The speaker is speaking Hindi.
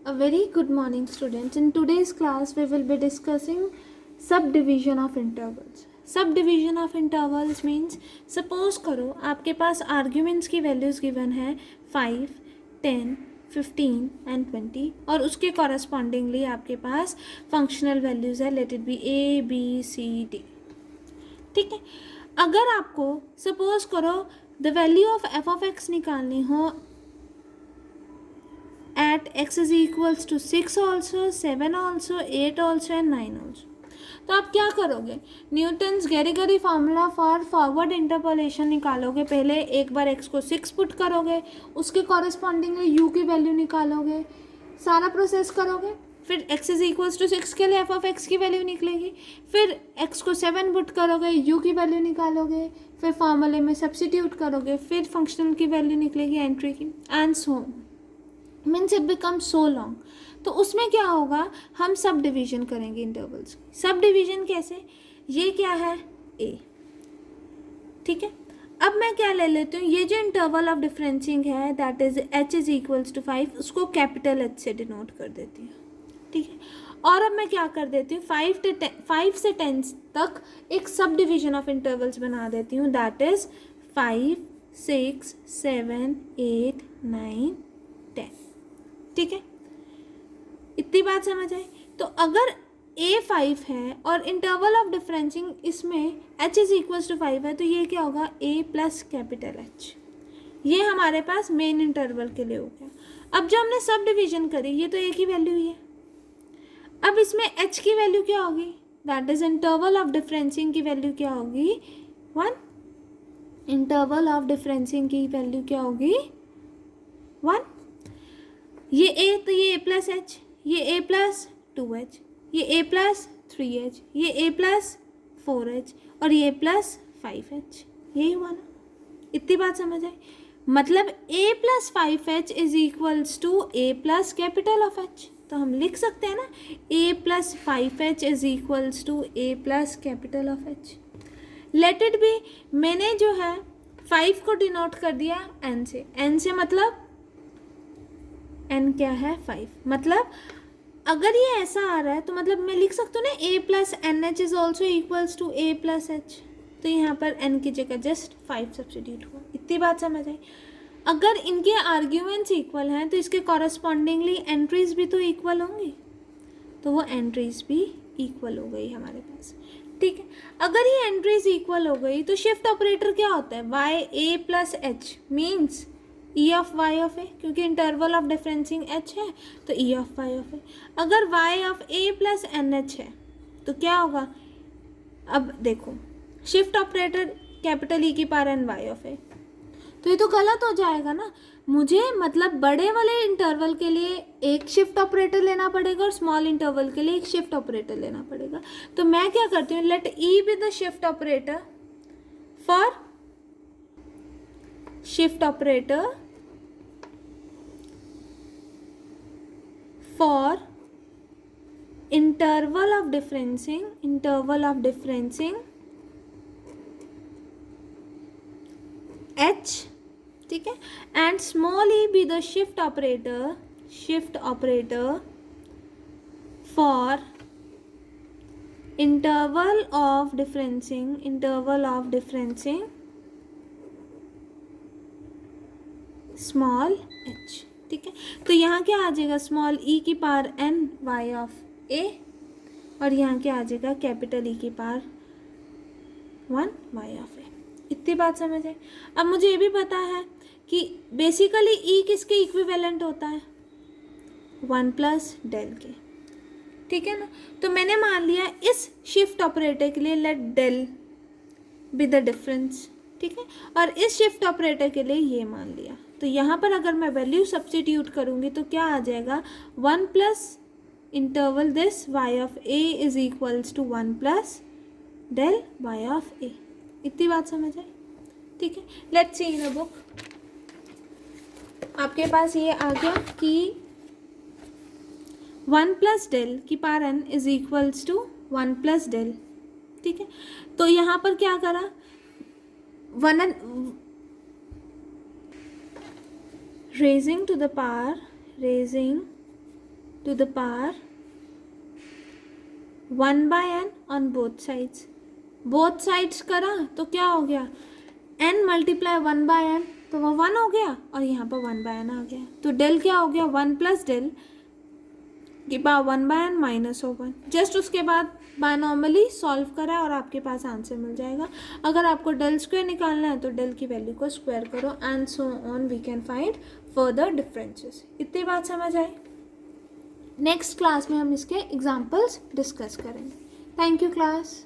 A very good morning, students. In today's class, we will be discussing subdivision of intervals. Subdivision of intervals means suppose करो आपके पास arguments की values given है 5, 10, 15 and 20 और उसके correspondingly आपके पास functional values है, let it be a, b, c, d. ठीक है. अगर आपको suppose करो the value of f of x निकालनी हो at x is equals to 6 also, 7 also, 8 also and 9 also. तो आप क्या करोगे? Newton's Gregory formula for forward interpolation निकालोगे. पहले एक बार x को 6 पुट करोगे, उसके कॉरेस्पॉन्डिंगली u की वैल्यू निकालोगे, सारा प्रोसेस करोगे. फिर x इज इक्वल्स टू 6 के लिए f ऑफ x की वैल्यू निकलेगी. फिर x को 7 पुट करोगे, u की वैल्यू निकालोगे, फिर फॉर्मूले में सब्सिट्यूट करोगे, फिर फंक्शनल की वैल्यू निकलेगी एंट्री की and so means it become so long. तो उसमें क्या होगा, हम सब डिवीजन करेंगे इंटरवल्स. सब डिवीजन कैसे, ये क्या है a, ठीक है. अब मैं क्या ले लेती हूँ, ये जो इंटरवल ऑफ डिफरेंसिंग है that is h is equals to 5, उसको कैपिटल h से डिनोट कर देती हूँ. ठीक है. और अब मैं क्या कर देती हूँ, 5 से 10 तक एक सब डिवीजन ऑफ इंटरवल्स बना देती हूँ दैट इज 5, 6, 7, 8, 9, 10. ठीक है, इतनी बात समझ आई. तो अगर a5 है और इंटरवल ऑफ डिफरेंसिंग इसमें h इज इक्वल्स टू 5 है, तो ये क्या होगा a प्लस कैपिटल h. ये हमारे पास मेन इंटरवल के लिए हो गया. अब जो हमने सब डिवीजन करी, ये तो a की वैल्यू ही है. अब इसमें h की वैल्यू क्या होगी, दैट इज इंटरवल ऑफ डिफरेंसिंग की वैल्यू क्या होगी 1. इंटरवल ऑफ डिफरेंसिंग की वैल्यू क्या होगी 1. ये a, तो ये a प्लस एच, ये a प्लस 2h, ये a प्लस 3h, ये a प्लस 4h और ये प्लस 5h. यही हुआ ना, इतनी बात समझ आई. मतलब a plus 5h is equals to a plus capital of h. तो हम लिख सकते हैं ना a plus 5h is equals to a plus capital of h. Let it be, मैंने जो है 5 को डिनोट कर दिया n से. n से मतलब n क्या है 5. मतलब अगर ये ऐसा आ रहा है तो मतलब मैं लिख सकती हूँ ना a plus n h is also equals to a plus h. तो यहाँ पर n की जगह जस्ट 5 सब्सिट्यूट हुआ. इतनी बात समझ आई. अगर इनके आर्ग्यूमेंट्स इक्वल हैं तो इसके कॉरस्पॉन्डिंगली एंट्रीज भी तो इक्वल होंगी, तो वो एंट्रीज भी इक्वल हो गई हमारे पास. ठीक है. अगर ये एंट्रीज इक्वल हो गई तो शिफ्ट ऑपरेटर क्या होता है, y a plus h means e of y of a, क्योंकि इंटरवल ऑफ डिफरेंसिंग h है तो e of y of a. अगर y of a plus n h है तो क्या होगा, अब देखो शिफ्ट ऑपरेटर कैपिटल e की power n y of a, तो ये तो गलत हो जाएगा ना. मुझे मतलब बड़े वाले इंटरवल के लिए एक शिफ्ट ऑपरेटर लेना पड़ेगा और स्मॉल इंटरवल के लिए एक शिफ्ट ऑपरेटर लेना पड़ेगा. तो मैं क्या करती हूँ, let e be the shift operator for shift operator for interval of differencing h, ठीक है, and small e be the shift operator for interval of differencing small h. ठीक है. तो यहाँ क्या आ जाएगा, स्मॉल e की power n y of a और यहाँ क्या आ जाएगा कैपिटल e की पावर 1 y ऑफ a. इतनी बात समझ आए. अब मुझे ये भी पता है कि बेसिकली e किसके इक्विवेलेंट होता है 1 प्लस डेल के. ठीक है ना. तो मैंने मान लिया इस शिफ्ट ऑपरेटर के लिए let del be the difference. ठीक है. और इस शिफ्ट ऑपरेटर के लिए ये मान लिया. तो यहाँ पर अगर मैं वैल्यू सब्स्टिट्यूट करूँगी तो क्या आ जाएगा 1 plus interval this y of a is equals to 1 plus del y of a. इतनी बात समझ आए. ठीक है. Let's see in a book. आपके पास ये आ गया कि 1 प्लस डेल की power n is equals to 1 plus del. ठीक है. तो यहाँ पर क्या करा, 1 raising to the power to the power 1/n on both sides. Both sides करा तो क्या हो गया, n मल्टीप्लाई 1/n, तो वो 1 हो गया और यहाँ पर 1/n आ गया. तो डेल क्या हो गया, 1 प्लस डेल की पावर 1/n माइनस हो 1. जस्ट उसके बाद बायनॉर्मली सॉल्व करा और आपके पास आंसर मिल जाएगा. अगर आपको डेल स्क्वायर निकालना है तो डेल की वैल्यू को स्क्वायर करो and so on we can find further differences. इतनी बात समझ आई. नेक्स्ट क्लास में हम इसके एग्जाम्पल्स डिस्कस करेंगे. Thank you class.